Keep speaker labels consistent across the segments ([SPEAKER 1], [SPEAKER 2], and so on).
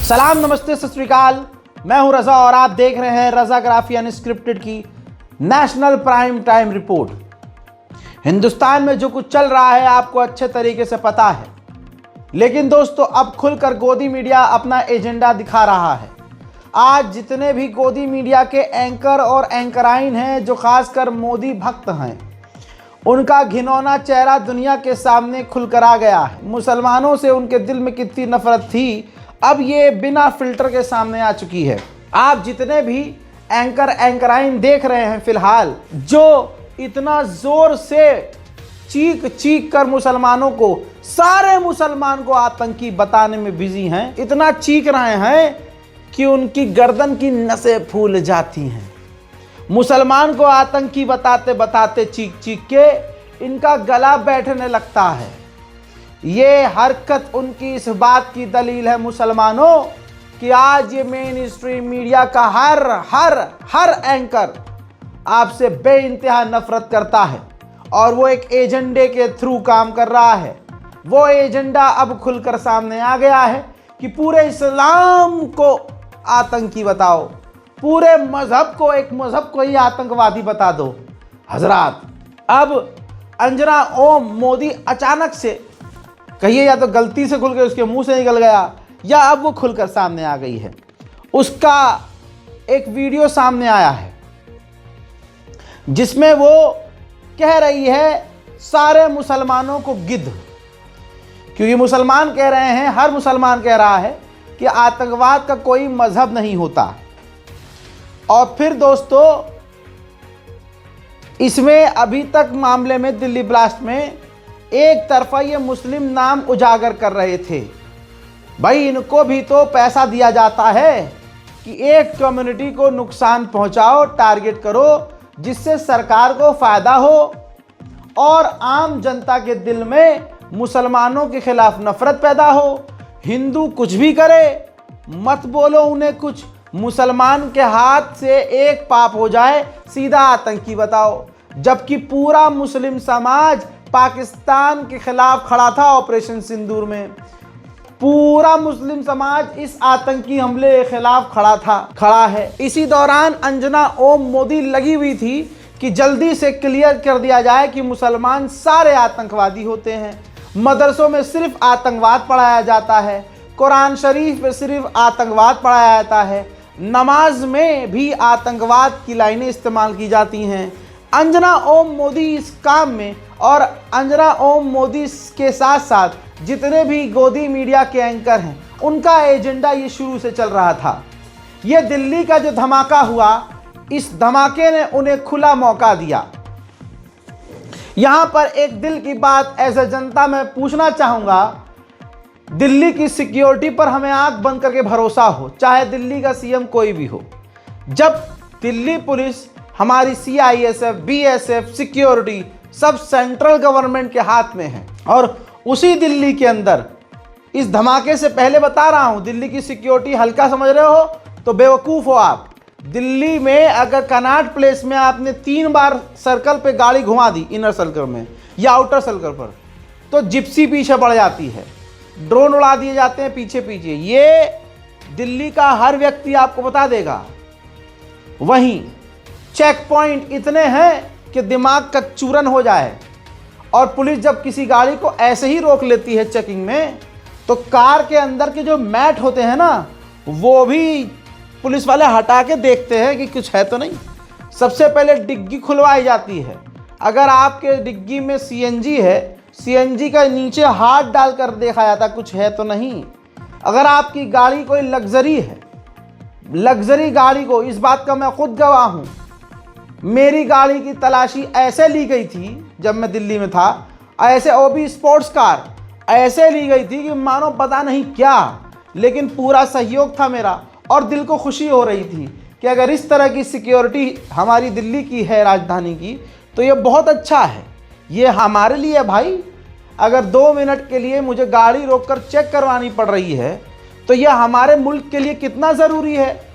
[SPEAKER 1] सलाम, नमस्ते, सत श्री अकाल। मैं हूं रजा और आप देख रहे हैं रजाग्राफी अनस्क्रिप्टेड की national prime time report. Hindustan में जो कुछ चल रहा है आपको अच्छे तरीके से पता है, लेकिन दोस्तों अब खुलकर गोदी मीडिया अपना एजेंडा दिखा रहा है। आज जितने भी गोदी मीडिया के एंकर और एंकराइन हैं जो खासकर मोदी भक्त हैं, उनका घिनौना चेहरा दुनिया के सामने खुलकर आ गया है। मुसलमानों से उनके दिल में कितनी नफरत थी, अब ये बिना फिल्टर के सामने आ चुकी है। आप जितने भी एंकर एंकराइन देख रहे हैं फिलहाल, जो इतना जोर से चीख चीख कर मुसलमानों को, सारे मुसलमान को आतंकी बताने में बिजी हैं, इतना चीख रहे हैं कि उनकी गर्दन की नसें फूल जाती हैं। मुसलमान को आतंकी बताते बताते चीख चीख के इनका गला बैठने लगता है। ये हरकत उनकी इस बात की दलील है मुसलमानों कि आज ये मेन स्ट्रीम मीडिया का हर एंकर आपसे बेइंतहा नफरत करता है और वो एक एजेंडे के थ्रू काम कर रहा है। वो एजेंडा अब खुलकर सामने आ गया है कि पूरे इस्लाम को आतंकी बताओ, पूरे मजहब को, एक मजहब को ही आतंकवादी बता दो। हजरात, अब अंजना ओम मोदी अचानक से, कहिए या तो गलती से खुल के उसके मुंह से निकल गया, या अब वो खुलकर सामने आ गई है। उसका एक वीडियो सामने आया है जिसमें वो कह रही है सारे मुसलमानों को गिद्ध, क्योंकि मुसलमान कह रहे हैं, हर मुसलमान कह रहा है कि आतंकवाद का कोई मजहब नहीं होता। और फिर दोस्तों, इसमें अभी तक मामले में दिल्ली ब्लास्ट में एक तरफा ये मुस्लिम नाम उजागर कर रहे थे। भाई, इनको भी तो पैसा दिया जाता है कि एक कम्युनिटी को नुकसान पहुंचाओ, टारगेट करो, जिससे सरकार को फायदा हो और आम जनता के दिल में मुसलमानों के खिलाफ नफरत पैदा हो। हिंदू कुछ भी करे, मत बोलो उन्हें कुछ, मुसलमान के हाथ से एक पाप हो जाए सीधा आतंकी बताओ। जबकि पूरा मुस्लिम समाज पाकिस्तान के खिलाफ खड़ा था ऑपरेशन सिंदूर में, पूरा मुस्लिम समाज इस आतंकी हमले के खिलाफ खड़ा है। इसी दौरान अंजना ओम मोदी लगी हुई थी कि जल्दी से क्लियर कर दिया जाए कि मुसलमान सारे आतंकवादी होते हैं। मदरसों में सिर्फ आतंकवाद पढ़ाया जाता है, कुरान शरीफ में सिर्फ आतंकवाद पढ़ाया जाता है, नमाज में भी आतंकवाद की लाइनें इस्तेमाल की जाती हैं। अंजना ओम मोदी इस काम में, और अंजना ओम मोदी के साथ साथ जितने भी गोदी मीडिया के एंकर हैं, उनका एजेंडा ये शुरू से चल रहा था। ये दिल्ली का जो धमाका हुआ, इस धमाके ने उन्हें खुला मौका दिया। यहां पर एक दिल की बात एज ए जनता मैं पूछना चाहूंगा, दिल्ली की सिक्योरिटी पर हमें आंख बंद करके भरोसा हो, चाहे दिल्ली का सीएम कोई भी हो। जब दिल्ली पुलिस, हमारी सीआईएसएफ, बीएसएफ, सिक्योरिटी सब सेंट्रल गवर्नमेंट के हाथ में है, और उसी दिल्ली के अंदर इस धमाके से पहले बता रहा हूं, दिल्ली की सिक्योरिटी हल्का समझ रहे हो तो बेवकूफ़ हो आप। दिल्ली में अगर कनॉट प्लेस में आपने 3 बार सर्कल पे गाड़ी घुमा दी, इनर सर्कल में या आउटर सर्कल पर, तो जिप्सी पीछे पड़ जाती है, ड्रोन उड़ा दिए जाते हैं पीछे पीछे। ये दिल्ली का हर व्यक्ति आपको बता देगा। वहीं चेक पॉइंट इतने हैं कि दिमाग का चूरन हो जाए, और पुलिस जब किसी गाड़ी को ऐसे ही रोक लेती है चेकिंग में, तो कार के अंदर के जो मैट होते हैं ना, वो भी पुलिस वाले हटा के देखते हैं कि कुछ है तो नहीं। सबसे पहले डिग्गी खुलवाई जाती है। अगर आपके डिग्गी में सीएनजी है, सीएनजी का नीचे हाथ डालकर देखा जाता कुछ है तो नहीं। अगर आपकी गाड़ी कोई लग्जरी है, लग्जरी गाड़ी को, इस बात का मैं खुद गवाह हूँ, मेरी गाड़ी की तलाशी ऐसे ली गई थी जब मैं दिल्ली में था, ऐसे, वो भी स्पोर्ट्स कार, ऐसे ली गई थी कि मानो पता नहीं क्या, लेकिन पूरा सहयोग था मेरा, और दिल को खुशी हो रही थी कि अगर इस तरह की सिक्योरिटी हमारी दिल्ली की है, राजधानी की, तो ये बहुत अच्छा है। ये हमारे लिए भाई, अगर 2 मिनट के लिए मुझे गाड़ी रोककर चेक करवानी पड़ रही है, तो यह हमारे मुल्क के लिए कितना ज़रूरी है।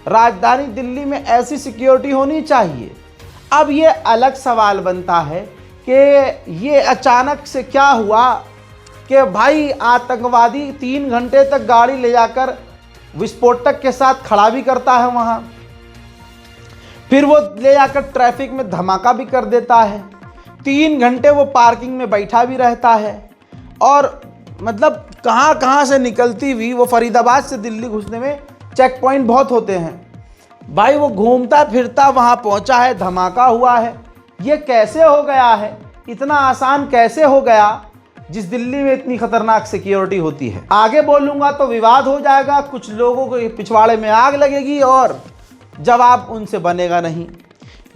[SPEAKER 1] राजधानी दिल्ली में ऐसी सिक्योरिटी होनी चाहिए। अब ये अलग सवाल बनता है कि ये अचानक से क्या हुआ कि भाई आतंकवादी 3 घंटे तक गाड़ी ले जाकर विस्फोटक के साथ खड़ा भी करता है वहाँ, फिर वो ले जाकर ट्रैफिक में धमाका भी कर देता है, 3 घंटे वो पार्किंग में बैठा भी रहता है, और मतलब कहाँ कहाँ से निकलती हुई वो फरीदाबाद से दिल्ली घुसने में चेक पॉइंट बहुत होते हैं भाई, वो घूमता फिरता वहाँ पहुँचा है, धमाका हुआ है। ये कैसे हो गया है, इतना आसान कैसे हो गया जिस दिल्ली में इतनी खतरनाक सिक्योरिटी होती है। आगे बोलूँगा तो विवाद हो जाएगा, कुछ लोगों को पिछवाड़े में आग लगेगी और जवाब उनसे बनेगा नहीं।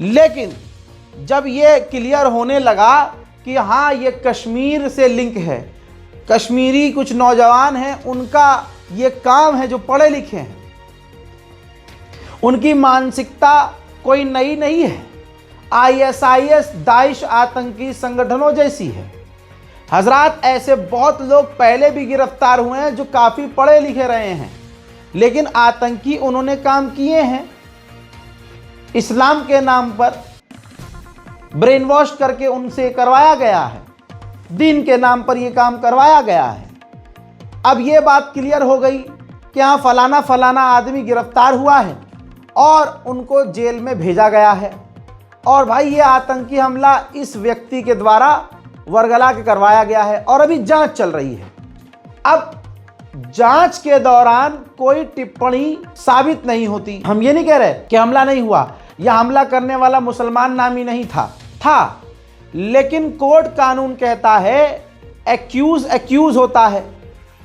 [SPEAKER 1] लेकिन जब ये क्लियर होने लगा कि हाँ ये कश्मीर से लिंक है, कश्मीरी कुछ नौजवान हैं, उनका ये काम है, जो पढ़े लिखे हैं, उनकी मानसिकता कोई नई नहीं है, ISIS दाइश आतंकी संगठनों जैसी है। हजरात, ऐसे बहुत लोग पहले भी गिरफ्तार हुए हैं जो काफ़ी पढ़े लिखे रहे हैं, लेकिन आतंकी उन्होंने काम किए हैं। इस्लाम के नाम पर ब्रेन वॉश करके उनसे करवाया गया है, दीन के नाम पर यह काम करवाया गया है। अब ये बात क्लियर हो गई कि हाँ फलाना फलाना आदमी गिरफ्तार हुआ है और उनको जेल में भेजा गया है, और भाई ये आतंकी हमला इस व्यक्ति के द्वारा वर्गला के करवाया गया है और अभी जांच चल रही है। अब जांच के दौरान कोई टिप्पणी साबित नहीं होती। हम ये नहीं कह रहे कि हमला नहीं हुआ या हमला करने वाला मुसलमान नामी नहीं था, लेकिन कोर्ट कानून कहता है एक्यूज होता है,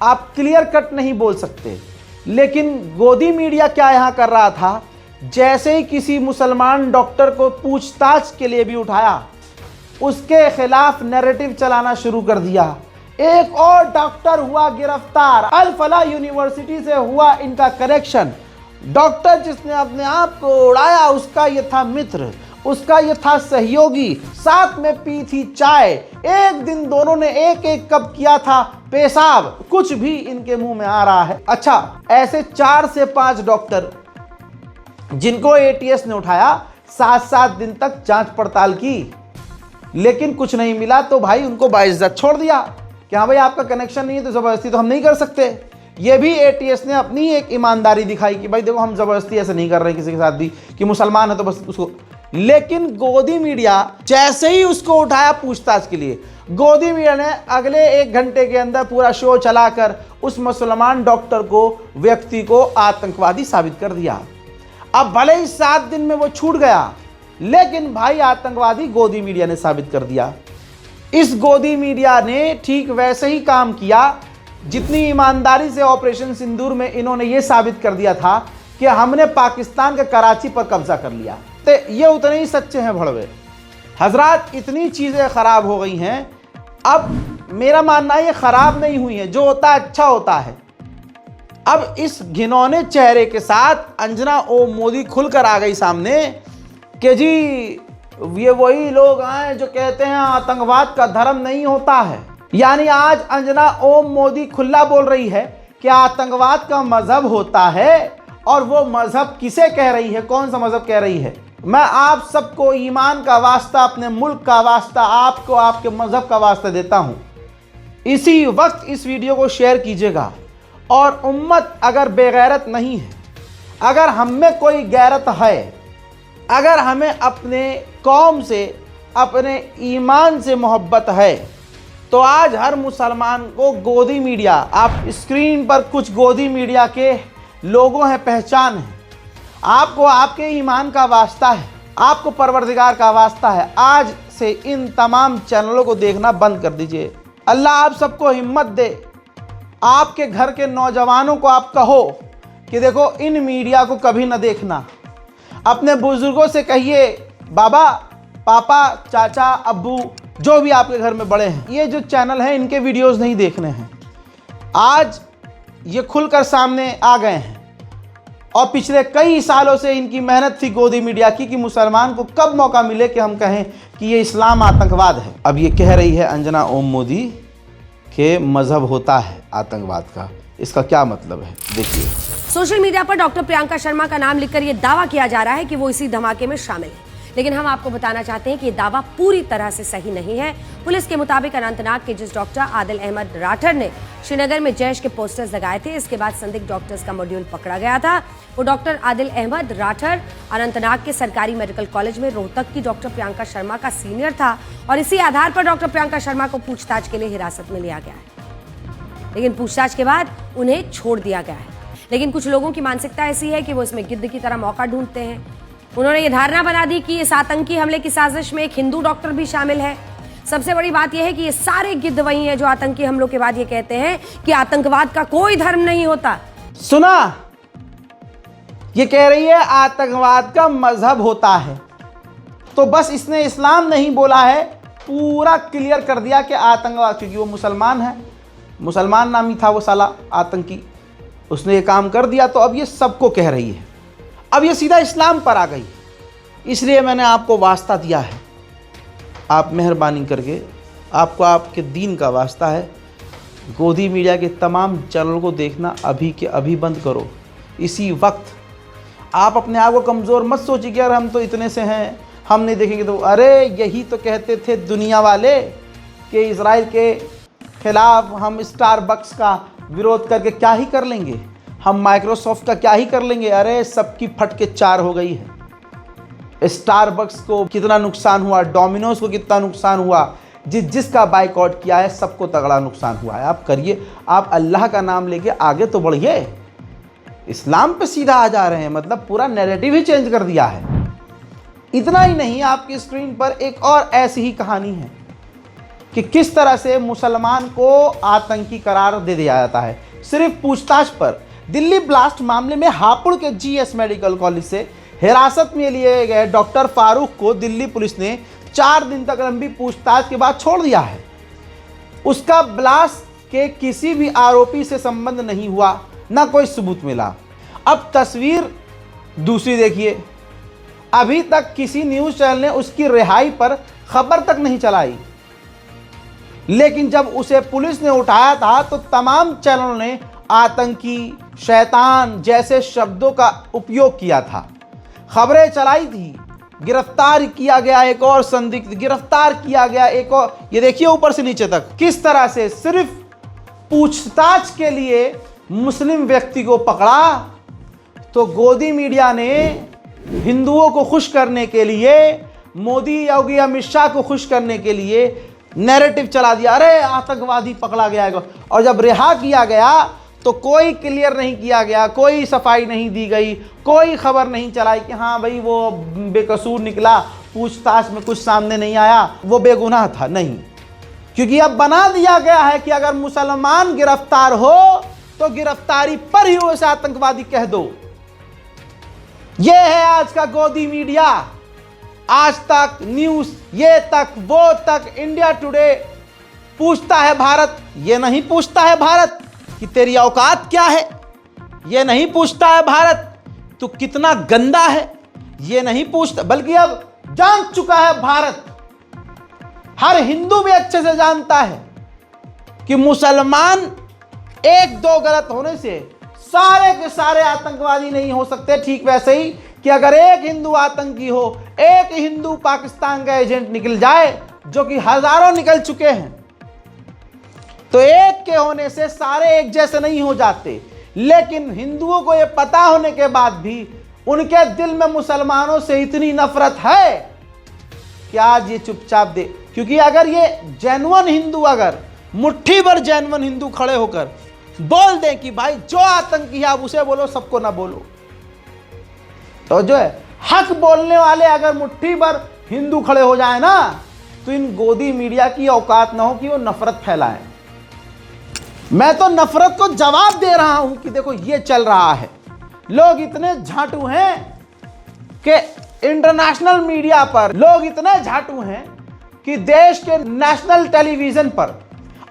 [SPEAKER 1] आप क्लियर कट नहीं बोल सकते। लेकिन गोदी मीडिया क्या यहाँ कर रहा था, जैसे ही किसी मुसलमान डॉक्टर को पूछताछ के लिए भी उठाया, उसके खिलाफ नैरेटिव चलाना शुरू कर दिया। एक और डॉक्टर हुआ गिरफ्तार, अल फला यूनिवर्सिटी से हुआ इनका कनेक्शन। डॉक्टर जिसने अपने आप को उड़ाया, उसका ये था मित्र, उसका ये था सहयोगी, साथ में पी थी चाय, एक दिन दोनों ने एक एक कप किया था पेशाब, कुछ भी इनके मुंह में आ रहा है। अच्छा, ऐसे 4 से 5 डॉक्टर जिनको ATS ने उठाया, 7-7 दिन तक जांच पड़ताल की, लेकिन कुछ नहीं मिला, तो भाई उनको बाइज्जत छोड़ दिया कि हाँ भाई आपका कनेक्शन नहीं है तो ज़बरदस्ती तो हम नहीं कर सकते। ये भी ATS ने अपनी एक ईमानदारी दिखाई कि भाई देखो हम ज़बरदस्ती ऐसे नहीं कर रहे किसी के साथ भी कि मुसलमान है तो बस उसको। लेकिन गोदी मीडिया जैसे ही उसको उठाया पूछताछ के लिए, गोदी मीडिया ने अगले 1 घंटे के अंदर पूरा शो चलाकर उस मुसलमान डॉक्टर को, व्यक्ति को आतंकवादी साबित कर दिया। अब भले ही 7 दिन में वो छूट गया, लेकिन भाई आतंकवादी गोदी मीडिया ने साबित कर दिया। इस गोदी मीडिया ने ठीक वैसे ही काम किया जितनी ईमानदारी से ऑपरेशन सिंदूर में इन्होंने ये साबित कर दिया था कि हमने पाकिस्तान के कराची पर कब्जा कर लिया। तो ये उतने ही सच्चे हैं भड़वे। हजरात, इतनी चीज़ें ख़राब हो गई हैं। अब मेरा मानना है ये ख़राब नहीं हुई है, जो होता है अच्छा होता है। अब इस घिनौने चेहरे के साथ अंजना ओम मोदी खुलकर आ गई सामने कि जी ये वही लोग आए जो कहते हैं आतंकवाद का धर्म नहीं होता है। यानी आज अंजना ओम मोदी खुला बोल रही है कि आतंकवाद का मजहब होता है, और वो मजहब किसे कह रही है, कौन सा मजहब कह रही है। मैं आप सबको ईमान का वास्ता, अपने मुल्क का वास्ता, आपको आपके मजहब का वास्ता देता हूँ, इसी वक्त इस वीडियो को शेयर कीजिएगा। और उम्मत अगर बेगैरत नहीं है, अगर हम में कोई गैरत है, अगर हमें अपने कौम से, अपने ईमान से मोहब्बत है, तो आज हर मुसलमान को गोदी मीडिया, आप स्क्रीन पर कुछ गोदी मीडिया के लोगों हैं, पहचान है, आपको आपके ईमान का वास्ता है, आपको परवरदिगार का वास्ता है, आज से इन तमाम चैनलों को देखना बंद कर दीजिए। अल्लाह आप सबको हिम्मत दे। आपके घर के नौजवानों को आप कहो कि देखो इन मीडिया को कभी न देखना। अपने बुजुर्गों से कहिए, बाबा, पापा, चाचा, अब्बू, जो भी आपके घर में बड़े हैं, ये जो चैनल हैं इनके वीडियोस नहीं देखने हैं। आज ये खुलकर सामने आ गए हैं, और पिछले कई सालों से इनकी मेहनत थी गोदी मीडिया की कि मुसलमान को कब मौका मिले कि हम कहें कि ये इस्लाम आतंकवाद है। अब ये कह रही है अंजना ओम मोदी कि मजहब होता है आतंकवाद का। इसका क्या मतलब है, देखिए।
[SPEAKER 2] सोशल मीडिया पर डॉक्टर प्रियंका शर्मा का नाम लिखकर यह दावा किया जा रहा है कि वो इसी धमाके में शामिल है, लेकिन हम आपको बताना चाहते हैं कि ये दावा पूरी तरह से सही नहीं है। पुलिस के मुताबिक अनंतनाग के जिस डॉक्टर आदिल अहमद राठर ने श्रीनगर में जैश के पोस्टर्स लगाए थे। इसके बाद संदिग्ध डॉक्टर्स का मॉड्यूल पकड़ा गया था। वो डॉक्टर आदिल अहमद राठर अनंतनाग के सरकारी मेडिकल कॉलेज में रोहतक की डॉक्टर प्रियंका शर्मा का सीनियर था और इसी आधार पर डॉक्टर प्रियंका शर्मा को पूछताछ के लिए हिरासत में लिया गया है, लेकिन पूछताछ के बाद उन्हें छोड़ दिया गया है। लेकिन कुछ लोगों की मानसिकता ऐसी है कि वो इसमें गिद्ध की तरह मौका ढूंढते हैं। उन्होंने ये धारणा बना दी कि इस आतंकी हमले की साजिश में एक हिंदू डॉक्टर भी शामिल है। सबसे बड़ी बात यह है कि ये सारे गिद्ध वही हैं जो आतंकी हमलों के बाद ये कहते हैं कि आतंकवाद का कोई धर्म नहीं होता।
[SPEAKER 1] सुना, ये कह रही है आतंकवाद का मजहब होता है। तो बस इसने इस्लाम नहीं बोला है, पूरा क्लियर कर दिया कि आतंकवाद, क्योंकि वो मुसलमान है, मुसलमान नामी था वो साला आतंकी, उसने ये काम कर दिया। तो अब ये सबको कह रही है, अब ये सीधा इस्लाम पर आ गई। इसलिए मैंने आपको वास्ता दिया है, आप मेहरबानी करके, आपको आपके दीन का वास्ता है, गोदी मीडिया के तमाम चैनल को देखना अभी के अभी बंद करो। इसी वक्त आप अपने आप को कमज़ोर मत सोचिए कि यार हम तो इतने से हैं, हम नहीं देखेंगे। तो अरे यही तो कहते थे दुनिया वाले कि इजराइल के खिलाफ हम स्टारबक्स का विरोध करके क्या ही कर लेंगे, हम माइक्रोसॉफ्ट का क्या ही कर लेंगे। अरे सबकी फट के चार हो गई है। स्टारबक्स को कितना नुकसान हुआ, डोमिनोज को कितना नुकसान हुआ, जिसका बाइकआउट किया है सबको तगड़ा नुकसान हुआ है। आप करिए, आप अल्लाह का नाम लेके आगे तो बढ़िए। इस्लाम पे सीधा आ जा रहे हैं, मतलब पूरा नैरेटिव ही चेंज कर दिया है। इतना ही नहीं, आपकी स्क्रीन पर एक और ऐसी ही कहानी है कि किस तरह से मुसलमान को आतंकी करार दे दिया जाता है सिर्फ पूछताछ पर। दिल्ली ब्लास्ट मामले में हापुड़ के जीएस मेडिकल कॉलेज से हिरासत में लिए गए डॉक्टर फारूक को दिल्ली पुलिस ने 4 दिन तक लंबी पूछताछ के बाद छोड़ दिया है। उसका ब्लास्ट के किसी भी आरोपी से संबंध नहीं हुआ, ना कोई सबूत मिला। अब तस्वीर दूसरी देखिए, अभी तक किसी न्यूज़ चैनल ने उसकी रिहाई पर खबर तक नहीं चलाई, लेकिन जब उसे पुलिस ने उठाया था तो तमाम चैनलों ने आतंकी, शैतान जैसे शब्दों का उपयोग किया था, खबरें चलाई थी। गिरफ्तार किया गया एक और संदिग्ध, गिरफ्तार किया गया एक और, ये देखिए ऊपर से नीचे तक किस तरह से सिर्फ पूछताछ के लिए मुस्लिम व्यक्ति को पकड़ा। तो गोदी मीडिया ने हिंदुओं को खुश करने के लिए, मोदी योगी अमित शाह को खुश करने के लिए नैरेटिव चला दिया, अरे आतंकवादी पकड़ा गया है। और जब रिहा किया गया तो कोई क्लियर नहीं किया गया, कोई सफाई नहीं दी गई, कोई खबर नहीं चलाई कि हाँ भाई वो बेकसूर निकला, पूछताछ में कुछ सामने नहीं आया, वो बेगुनाह था। नहीं, क्योंकि अब बना दिया गया है कि अगर मुसलमान गिरफ्तार हो तो गिरफ्तारी पर ही उसे आतंकवादी कह दो। यह है आज का गोदी मीडिया, आज तक न्यूज, ये तक वो तक, इंडिया टुडे। पूछता है भारत, ये नहीं पूछता है भारत कि तेरी औकात क्या है, ये नहीं पूछता है भारत तू कितना गंदा है, ये नहीं पूछता, बल्कि अब जान चुका है भारत, हर हिंदू भी अच्छे से जानता है कि मुसलमान एक दो गलत होने से सारे के सारे आतंकवादी नहीं हो सकते। ठीक वैसे ही कि अगर एक हिंदू आतंकी हो, एक हिंदू पाकिस्तान का एजेंट निकल जाए, जो कि हजारों निकल चुके हैं, तो एक के होने से सारे एक जैसे नहीं हो जाते। लेकिन हिंदुओं को यह पता होने के बाद भी उनके दिल में मुसलमानों से इतनी नफरत है कि आज ये चुपचाप दे। क्योंकि अगर ये जेन्युइन हिंदू, अगर मुट्ठी भर जेन्युइन हिंदू खड़े होकर बोल दें कि भाई जो आतंकी है आप उसे बोलो, सबको ना बोलो, तो जो है हक बोलने वाले अगर मुट्ठी भर हिंदू खड़े हो जाए ना, तो इन गोदी मीडिया की औकात ना हो कि वो नफरत फैलाएं। मैं तो नफरत को जवाब दे रहा हूं कि देखो ये चल रहा है। लोग इतने झाटू हैं कि इंटरनेशनल मीडिया पर, लोग इतने झाटू हैं कि देश के नेशनल टेलीविजन पर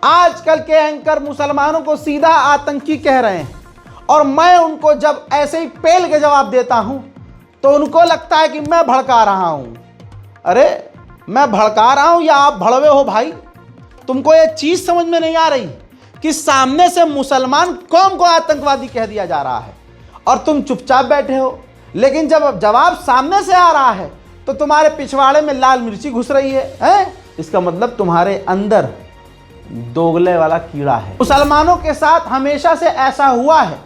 [SPEAKER 1] आजकल के एंकर मुसलमानों को सीधा आतंकी कह रहे हैं। और मैं उनको जब ऐसे ही पेल के जवाब देता हूं तो उनको लगता है कि मैं भड़का रहा हूं। अरे मैं भड़का रहा हूं या आप भड़वे हो भाई? तुमको ये चीज समझ में नहीं आ रही कि सामने से मुसलमान कौम को आतंकवादी कह दिया जा रहा है और तुम चुपचाप बैठे हो। लेकिन जब जवाब सामने से आ रहा है तो तुम्हारे पिछवाड़े में लाल मिर्ची घुस रही है। इसका मतलब तुम्हारे अंदर दोगले वाला कीड़ा है। मुसलमानों के साथ हमेशा से ऐसा हुआ है।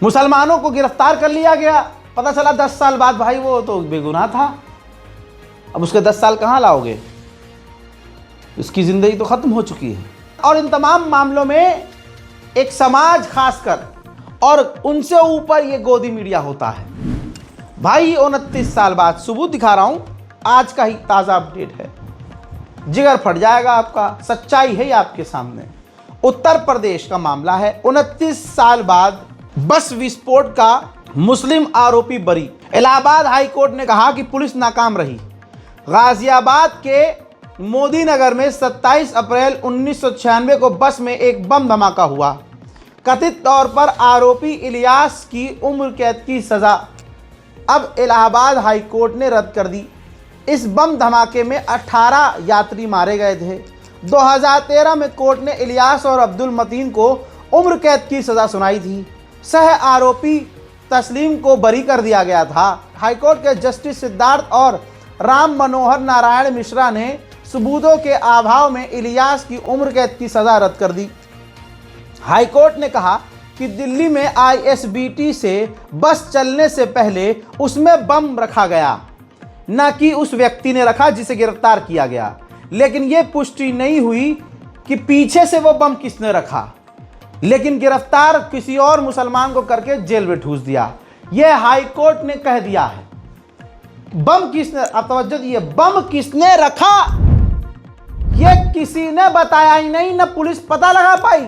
[SPEAKER 1] मुसलमानों को गिरफ्तार कर लिया गया, पता चला 10 साल बाद भाई वो तो बेगुनाह था। अब उसके 10 साल कहाँ लाओगे? उसकी जिंदगी तो खत्म हो चुकी है। और इन तमाम मामलों में एक समाज खासकर और उनसे ऊपर ये गोदी मीडिया होता है। भाई 29 साल बाद सबूत दिखा रहा हूं, आज का ही ताजा अपडेट है, जिगर फट जाएगा आपका, सच्चाई है आपके सामने। उत्तर प्रदेश का मामला है। 29 साल बाद बस विस्फोट का मुस्लिम आरोपी बरी। इलाहाबाद हाई कोर्ट ने कहा कि पुलिस नाकाम रही। गाजियाबाद के मोदी नगर में 27 अप्रैल 1996 को बस में एक बम धमाका हुआ। कथित तौर पर आरोपी इलियास की उम्र कैद की सजा अब इलाहाबाद हाई कोर्ट ने रद्द कर दी। इस बम धमाके में 18 यात्री मारे गए थे। 2013 में कोर्ट ने इलियास और अब्दुल मतीन को उम्र कैद की सजा सुनाई थी। सह आरोपी तस्लीम को बरी कर दिया गया था। हाईकोर्ट के जस्टिस सिद्धार्थ और राम मनोहर नारायण मिश्रा ने सबूतों के अभाव में इलियास की उम्र कैद की सजा रद्द कर दी। हाईकोर्ट ने कहा कि दिल्ली में ISBT से बस चलने से पहले उसमें बम रखा गया, न कि उस व्यक्ति ने रखा जिसे गिरफ्तार किया गया। लेकिन यह पुष्टि नहीं हुई कि पीछे से वो बम किसने रखा, लेकिन गिरफ्तार किसी और मुसलमान को करके जेल में ठूस दिया। यह हाईकोर्ट ने कह दिया है। बम किसने, आप तवज्जो दिए, बम किसने रखा यह किसी ने बताया ही नहीं, न पुलिस पता लगा पाई।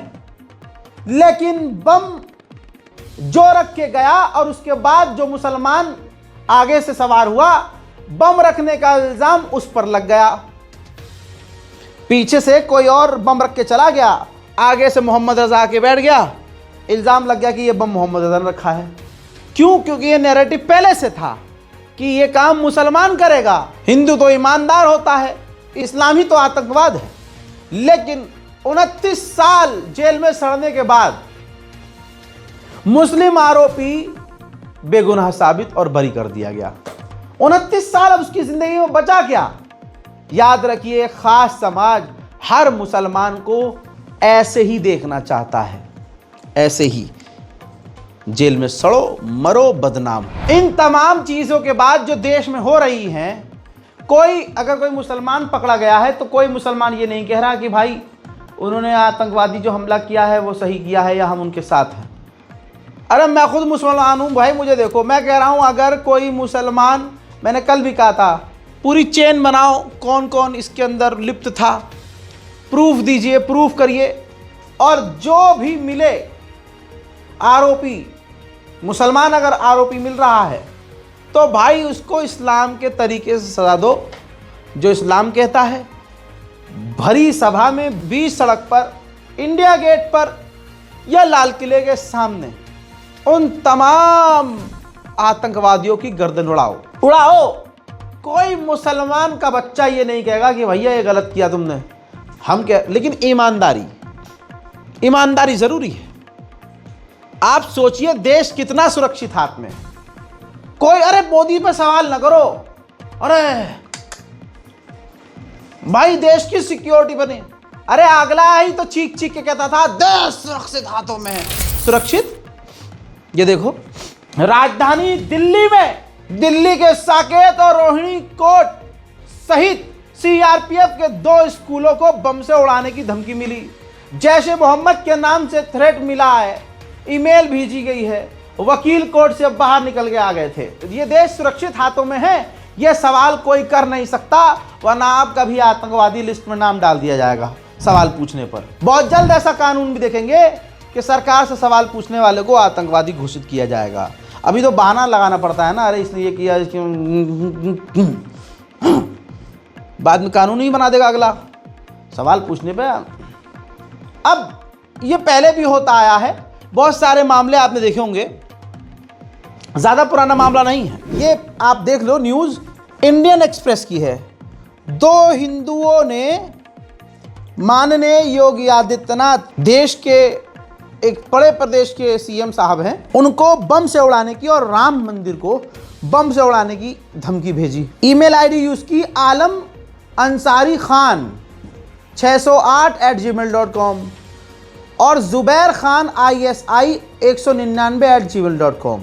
[SPEAKER 1] लेकिन बम जो रख के गया और उसके बाद जो मुसलमान आगे से सवार हुआ, बम रखने का इल्जाम उस पर लग गया। पीछे से कोई और बम रख के चला गया, आगे से मोहम्मद रजा आके बैठ गया, इल्जाम लग गया कि यह बम मोहम्मद रजा ने रखा है। क्यों? क्योंकि यह नैरेटिव पहले से था कि यह काम मुसलमान करेगा। हिंदू तो ईमानदार होता है, इस्लाम ही तो आतंकवाद है। लेकिन 29 साल जेल में सड़ने के बाद मुस्लिम आरोपी बेगुनाह साबित और बरी कर दिया गया। 29 साल अब उसकी जिंदगी में बचा क्या? याद रखिए, खास समाज हर मुसलमान को ऐसे ही देखना चाहता है, ऐसे ही जेल में सड़ो, मरो, बदनाम। इन तमाम चीजों के बाद जो देश में हो रही हैं, अगर कोई मुसलमान पकड़ा गया है तो कोई मुसलमान ये नहीं कह रहा कि भाई उन्होंने आतंकवादी जो हमला किया है वो सही किया है या हम उनके साथ हैं। अरे मैं खुद मुसलमान हूँ भाई, मुझे देखो, मैं कह रहा हूँ अगर कोई मुसलमान, मैंने कल भी कहा था, पूरी चेन बनाओ कौन कौन इसके अंदर लिप्त था, प्रूफ दीजिए, प्रूफ करिए, और जो भी मिले आरोपी, मुसलमान अगर आरोपी मिल रहा है तो भाई उसको इस्लाम के तरीके से सजा दो, जो इस्लाम कहता है। भरी सभा में, बीच सड़क पर, इंडिया गेट पर या लाल किले के सामने उन तमाम आतंकवादियों की गर्दन उड़ाओ। कोई मुसलमान का बच्चा ये नहीं कहेगा कि भैया ये गलत किया तुमने, हम क्या। लेकिन ईमानदारी जरूरी है। आप सोचिए देश कितना सुरक्षित हाथ में। कोई अरे मोदी पे सवाल ना करो, अरे भाई देश की सिक्योरिटी बने, अरे अगला ही तो चीख चीख के कहता था देश सुरक्षित हाथों में है। सुरक्षित, ये देखो राजधानी दिल्ली में, दिल्ली के साकेत और रोहिणी कोट सहित CRPF के 2 स्कूलों को बम से उड़ाने की धमकी मिली। जैश-ए मोहम्मद के नाम से थ्रेट मिला है, ईमेल भेजी गई है, वकील कोर्ट से बाहर निकल के आ गए थे। ये देश सुरक्षित हाथों में है, यह सवाल कोई कर नहीं सकता, वरना आपका भी आतंकवादी लिस्ट में नाम डाल दिया जाएगा सवाल पूछने पर। बहुत जल्द ऐसा कानून भी देखेंगे कि सरकार से सवाल पूछने वाले को आतंकवादी घोषित किया जाएगा। अभी तो बहाना लगाना पड़ता है ना, अरे इसने ये किया, बाद में कानून ही बना देगा अगला सवाल पूछने पे। अब ये पहले भी होता आया है, बहुत सारे मामले आपने देखे होंगे, ज्यादा पुराना मामला नहीं है ये। आप देख लो, न्यूज इंडियन एक्सप्रेस की है। 2 हिंदुओं ने माननीय योगी आदित्यनाथ, देश के एक बड़े प्रदेश के CM साहब हैं, उनको बम से उड़ाने की और राम मंदिर को बम से उड़ाने की धमकी भेजी। ईमेल ID यूज की आलम अंसारी खान 608@gmail.com और ज़ुबैर खान ISI 199@gmail.com।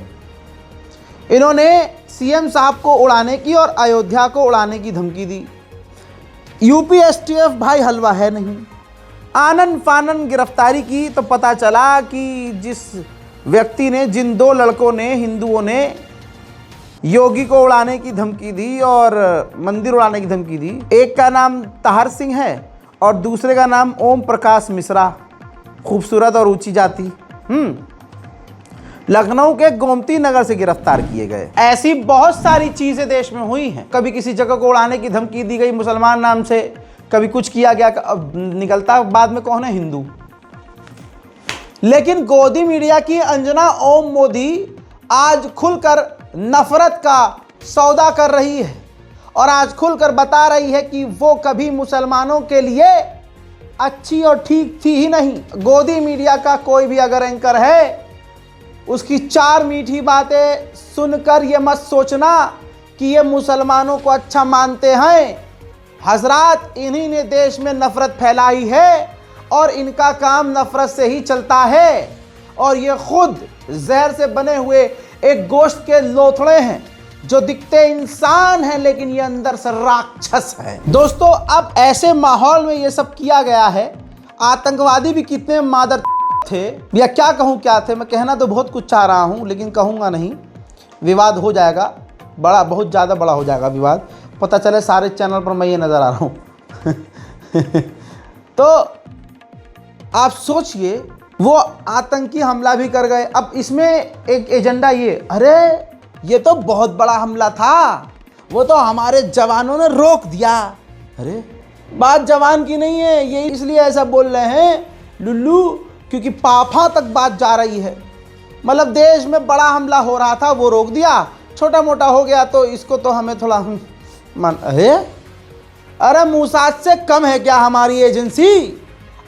[SPEAKER 1] इन्होंने CM साहब को उड़ाने की और अयोध्या को उड़ाने की धमकी दी। UPSTF भाई हलवा है नहीं। आनन फानन गिरफ्तारी की तो पता चला कि जिस व्यक्ति ने, जिन दो लड़कों ने, हिंदुओं ने योगी को उड़ाने की धमकी दी और मंदिर उड़ाने की धमकी दी, एक का नाम ताहर सिंह है और दूसरे का नाम ओम प्रकाश मिश्रा, खूबसूरत और ऊंची जाति, लखनऊ के गोमती नगर से गिरफ्तार किए गए। ऐसी बहुत सारी चीजें देश में हुई हैं। कभी किसी जगह को उड़ाने की धमकी दी गई मुसलमान नाम से, कभी कुछ किया गया, अब निकलता बाद में कौन है, हिंदू। लेकिन गोदी मीडिया की अंजना ओम मोदी आज खुलकर नफरत का सौदा कर रही है और आज खुलकर बता रही है कि वो कभी मुसलमानों के लिए अच्छी और ठीक थी ही नहीं। गोदी मीडिया का कोई भी अगर एंकर है, उसकी चार मीठी बातें सुनकर ये मत सोचना कि ये मुसलमानों को अच्छा मानते हैं। हजरात, इन्हीं ने देश में नफरत फैलाई है और इनका काम नफरत से ही चलता है और ये खुद जहर से बने हुए एक गोश्त के लोथड़े हैं जो दिखते इंसान हैं लेकिन ये अंदर से राक्षस है। दोस्तों, अब ऐसे माहौल में ये सब किया गया है। आतंकवादी भी कितने मादर थे, या क्या कहूँ क्या थे, मैं कहना तो बहुत कुछ चाह रहा हूँ लेकिन कहूँगा नहीं, विवाद हो जाएगा, बड़ा, बहुत ज़्यादा बड़ा हो जाएगा विवाद। पता चले सारे चैनल पर मैं ये नज़र आ रहा हूँ तो आप सोचिए, वो आतंकी हमला भी कर गए। अब इसमें एक एजेंडा ये, अरे ये तो बहुत बड़ा हमला था, वो तो हमारे जवानों ने रोक दिया। अरे बात जवान की नहीं है, ये इसलिए ऐसा बोल रहे हैं लुल्लू क्योंकि पाफा तक बात जा रही है। मतलब देश में बड़ा हमला हो रहा था, वो रोक दिया, छोटा मोटा हो गया तो इसको तो हमें थोड़ा मन, अरे मूसाद से कम है क्या हमारी एजेंसी?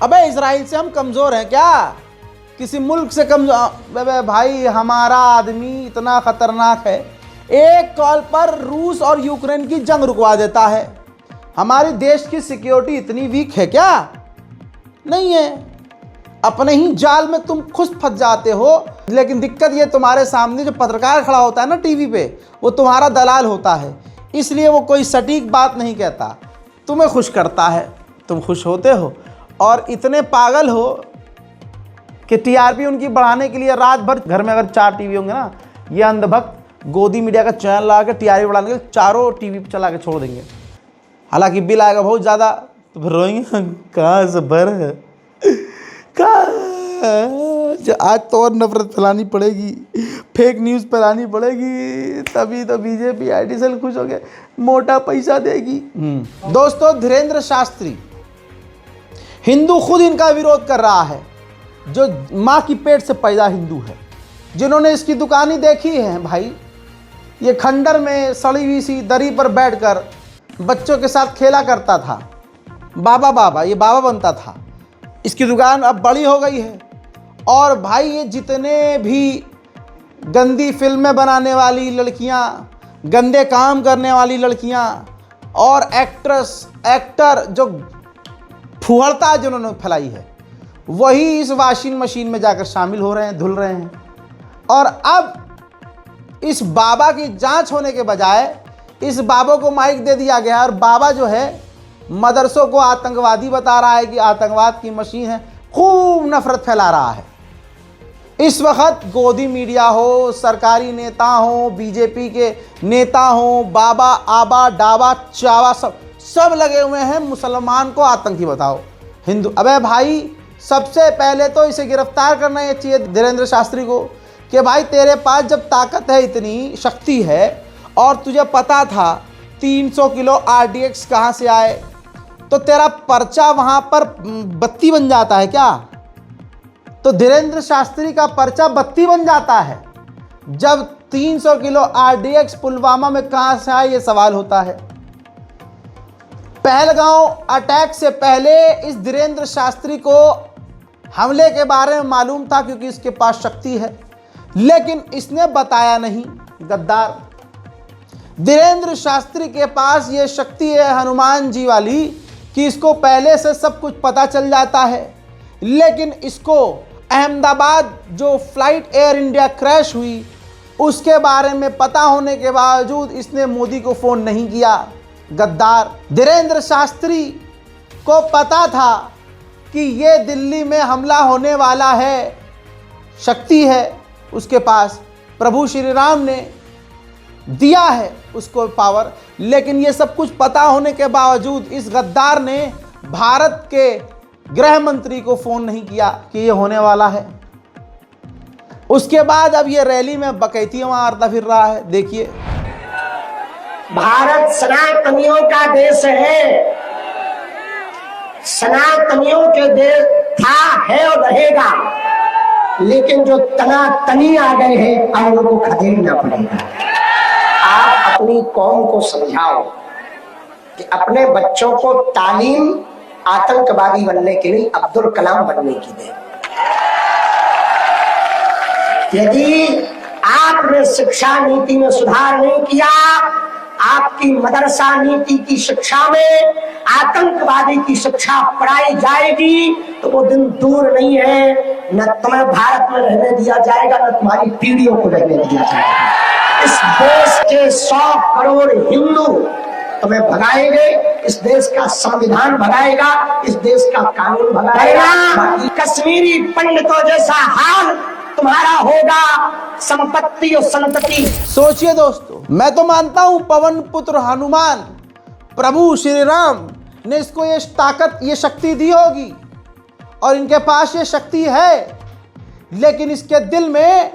[SPEAKER 1] अबे इजराइल से हम कमज़ोर हैं क्या? किसी मुल्क से कमज़ोर? भाई हमारा आदमी इतना ख़तरनाक है, एक कॉल पर रूस और यूक्रेन की जंग रुकवा देता है। हमारे देश की सिक्योरिटी इतनी वीक है क्या? नहीं है। अपने ही जाल में तुम खुद फंस जाते हो। लेकिन दिक्कत ये, तुम्हारे सामने जो पत्रकार खड़ा होता है ना टीवी पे, वो तुम्हारा दलाल होता है, इसलिए वो कोई सटीक बात नहीं कहता, तुम्हें खुश करता है, तुम खुश होते हो और इतने पागल हो कि टीआरपी उनकी बढ़ाने के लिए रात भर, घर में अगर 4 टीवी होंगे ना, ये अंधभक्त गोदी मीडिया का चैनल लगा के टीआरपी बढ़ाने के लिए चारों टीवी पर चला के छोड़ देंगे। हालांकि बिल आएगा बहुत ज़्यादा, तो फिर रोएंगे कहाँ से भर है, आज तो और नफरत फैलानी पड़ेगी, फेक न्यूज़ फैलानी पड़ेगी, तभी तो बीजेपी आईटी सेल खुश हो गए, मोटा पैसा देगी। दोस्तों, धीरेंद्र शास्त्री, हिंदू खुद इनका विरोध कर रहा है, जो माँ की पेट से पैदा हिंदू है, जिन्होंने इसकी दुकानें देखी हैं। भाई ये खंडर में सड़ी हुई सी दरी पर बैठकर बच्चों के साथ खेला करता था, बाबा, ये बाबा बनता था। इसकी दुकान अब बड़ी हो गई है और भाई ये जितने भी गंदी फिल्में बनाने वाली लड़कियां, गंदे काम करने वाली लड़कियां और एक्टर जो फुहड़ता जिन्होंने फैलाई है, वही इस वॉशिंग मशीन में जाकर शामिल हो रहे हैं, धुल रहे हैं। और अब इस बाबा की जांच होने के बजाय इस बाबा को माइक दे दिया गया और बाबा जो है मदरसों को आतंकवादी बता रहा है कि आतंकवाद की मशीन है, खूब नफरत फैला रहा है। इस वक्त गोदी मीडिया हो, सरकारी नेता हो, बीजेपी के नेता हो, बाबा, आबा, डाबा, चावा, सब लगे हुए हैं मुसलमान को आतंकी बताओ, हिंदू। अबे भाई, सबसे पहले तो इसे गिरफ्तार करना ये चाहिए धीरेंद्र शास्त्री को कि भाई तेरे पास जब ताकत है, इतनी शक्ति है और तुझे पता था 300 किलो RDX कहाँ से आए, तो तेरा पर्चा वहाँ पर बत्ती बन जाता है क्या? तो धीरेंद्र शास्त्री का पर्चा बत्ती बन जाता है जब 300 किलो RDX पुलवामा में कहाँ से आए, ये सवाल होता है। पहलगांव अटैक से पहले इस धीरेंद्र शास्त्री को हमले के बारे में मालूम था क्योंकि इसके पास शक्ति है, लेकिन इसने बताया नहीं। गद्दार धीरेंद्र शास्त्री के पास ये शक्ति है हनुमान जी वाली कि इसको पहले से सब कुछ पता चल जाता है, लेकिन इसको अहमदाबाद जो फ्लाइट एयर इंडिया क्रैश हुई उसके बारे में पता होने के बावजूद इसने मोदी को फ़ोन नहीं किया। गद्दार। धीरेन्द्र शास्त्री को पता था कि ये दिल्ली में हमला होने वाला है, शक्ति है उसके पास, प्रभु श्री राम ने दिया है उसको पावर, लेकिन ये सब कुछ पता होने के बावजूद इस गद्दार ने भारत के गृह मंत्री को फ़ोन नहीं किया कि ये होने वाला है। उसके बाद अब ये रैली में बकैतियां मारता फिर रहा है। देखिए,
[SPEAKER 3] भारत सनातनियों का देश है, सनातनियों के देश था, है और रहेगा, लेकिन जो तनातनी आ गए हैं अब उनको खदेड़ना पड़ेगा। आप अपनी कौम को समझाओ कि अपने बच्चों को तालीम आतंकवादी बनने के लिए, अब्दुल कलाम बनने की दे। यदि आपने शिक्षा नीति में सुधार नहीं किया, आपकी मदरसा नीति की शिक्षा में आतंकवादी की शिक्षा पढ़ाई जाएगी तो वो दिन दूर नहीं है, न तुम्हें भारत में रहने दिया जाएगा, न तुम्हारी पीढ़ियों को रहने दिया जाएगा। इस देश के 100 करोड़ हिंदू तुम्हें भगाएंगे, इस देश का संविधान भगाएगा, इस देश का कानून भगाएगा। कश्मीरी पंडितों जैसा हाल तुम्हारा होगा, संपत्ति और संतति।
[SPEAKER 1] सोचिए दोस्तों, मैं तो मानता हूं पवन पुत्र हनुमान प्रभु श्री राम ने इसको ये ताकत, ये शक्ति दी होगी और इनके पास ये शक्ति है, लेकिन इसके दिल में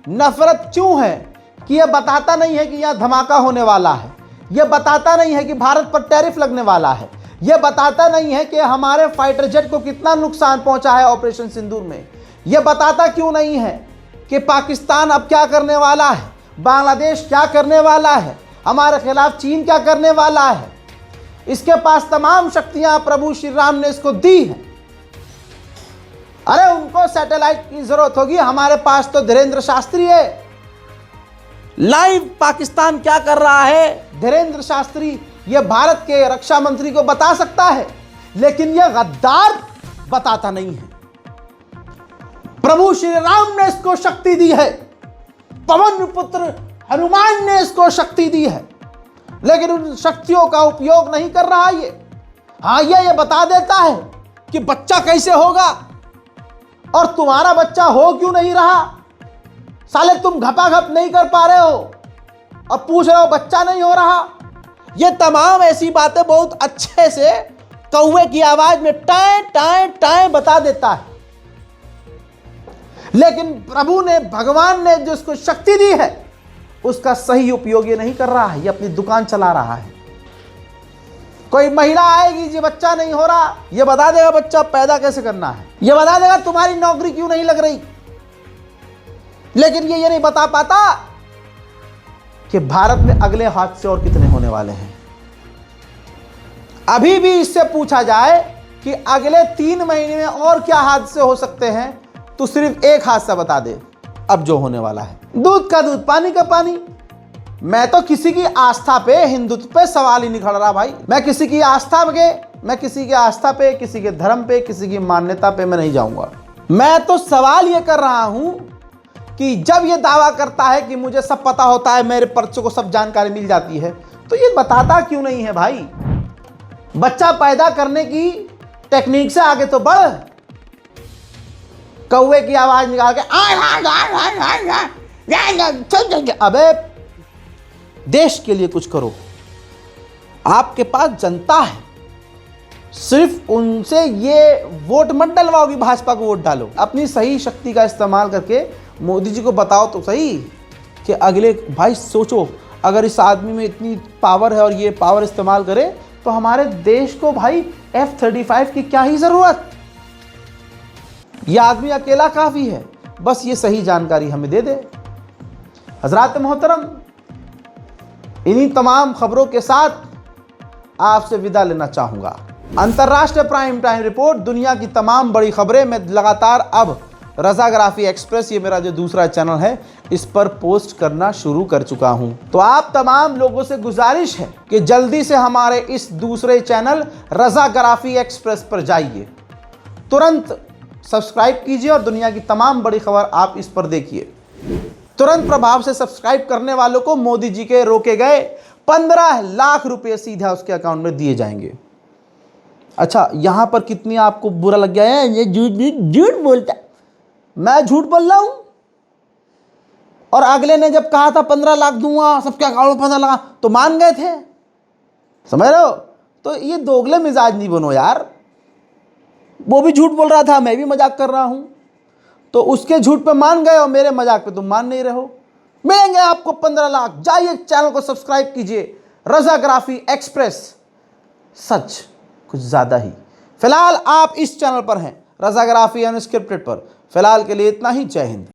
[SPEAKER 1] नफरत क्यों है कि ये बताता नहीं है कि यहाँ धमाका होने वाला है, ये बताता नहीं है कि भारत पर टैरिफ लगने वाला है, ये बताता नहीं है कि हमारे फाइटर जेट को कितना नुकसान पहुंचा है ऑपरेशन सिंदूर में, ये बताता क्यों नहीं है कि पाकिस्तान अब क्या करने वाला है, बांग्लादेश क्या करने वाला है, हमारे खिलाफ चीन क्या करने वाला है। इसके पास तमाम शक्तियां प्रभु श्री राम ने इसको दी है। अरे उनको सैटेलाइट की जरूरत होगी, हमारे पास तो धीरेन्द्र शास्त्री है। लाइव पाकिस्तान क्या कर रहा है धीरेन्द्र शास्त्री ये भारत के रक्षा मंत्री को बता सकता है, लेकिन यह गद्दार बताता नहीं है। प्रभु श्री राम ने इसको शक्ति दी है, पवन पुत्र हनुमान ने इसको शक्ति दी है, लेकिन उन शक्तियों का उपयोग नहीं कर रहा ये। हाँ, ये बता देता है कि बच्चा कैसे होगा, और तुम्हारा बच्चा हो क्यों नहीं रहा। साले तुम घपाघप नहीं कर पा रहे हो और पूछ रहे हो बच्चा नहीं हो रहा। ये तमाम ऐसी बातें बहुत अच्छे से कौवे की आवाज में टाएं टाएं टाएं बता देता है, लेकिन प्रभु ने, भगवान ने जो उसको शक्ति दी है उसका सही उपयोग ये नहीं कर रहा है, ये अपनी दुकान चला रहा है। कोई महिला आएगी जी बच्चा नहीं हो रहा, ये बता देगा बच्चा पैदा कैसे करना है, ये बता देगा तुम्हारी नौकरी क्यों नहीं लग रही, लेकिन ये नहीं बता पाता कि भारत में अगले हादसे और कितने होने वाले हैं। अभी भी इससे पूछा जाए कि अगले 3 महीने में और क्या हादसे हो सकते हैं, तो सिर्फ एक हादसा बता दे अब जो होने वाला है। दूध का दूध, पानी का पानी। मैं तो किसी की आस्था पे, हिंदुत्व पे सवाल ही नहीं खड़ रहा भाई। मैं किसी की आस्था पे, किसी के धर्म पे, किसी की मान्यता पे मैं नहीं जाऊंगा। मैं तो सवाल ये कर रहा हूं कि जब ये दावा करता है कि मुझे सब पता होता है, मेरे पर्चे को सब जानकारी मिल जाती है, तो ये बताता क्यों नहीं है भाई। बच्चा पैदा करने की टेक्निक से आगे तो बढ़। कौवे की आवाज निकाल के अबे देश के लिए कुछ करो। आपके पास जनता है, सिर्फ उनसे ये वोट मत डलवाओ कि भाजपा को वोट डालो। अपनी सही शक्ति का इस्तेमाल करके मोदी जी को बताओ तो सही कि अगले, भाई सोचो अगर इस आदमी में इतनी पावर है और ये पावर इस्तेमाल करे तो हमारे देश को भाई F-35 की क्या ही जरूरत। यह आदमी अकेला काफी है, बस ये सही जानकारी हमें दे दे। हजरात मोहतरम, इन्हीं तमाम खबरों के साथ आपसे विदा लेना चाहूंगा। अंतर्राष्ट्रीय प्राइम टाइम रिपोर्ट, दुनिया की तमाम बड़ी खबरें मैं लगातार अब रज़ाग्राफी एक्सप्रेस, ये मेरा जो दूसरा चैनल है, इस पर पोस्ट करना शुरू कर चुका हूं। तो आप तमाम लोगों से गुजारिश है कि जल्दी से हमारे इस दूसरे चैनल रज़ाग्राफी एक्सप्रेस पर जाइए, तुरंत सब्सक्राइब कीजिए और दुनिया की तमाम बड़ी खबर आप इस पर देखिए। तुरंत प्रभाव से सब्सक्राइब करने वालों को मोदी जी के रोके गए 15 लाख रुपए सीधा उसके अकाउंट में दिए जाएंगे। अच्छा, यहां पर कितनी आपको बुरा लग गया है, ये झूठ बोलता है। मैं झूठ बोल रहा हूं? और अगले ने जब कहा था 15 लाख दूंगा सबके अकाउंट में 15 लाख, तो मान गए थे। समझ रहे हो? तो ये दोगले मिजाज नहीं बनो यार। वो भी झूठ बोल रहा था, मैं भी मजाक कर रहा हूं, तो उसके झूठ पे मान गए और मेरे मजाक पे तुम मान नहीं रहे हो। मिलेंगे आपको 15 लाख। जाइए चैनल को सब्सक्राइब कीजिए, रज़ाग्राफी एक्सप्रेस, सच कुछ ज़्यादा ही। फिलहाल आप इस चैनल पर हैं, रज़ाग्राफी अनस्क्रिप्टेड पर। फिलहाल के लिए इतना ही। जय हिंद।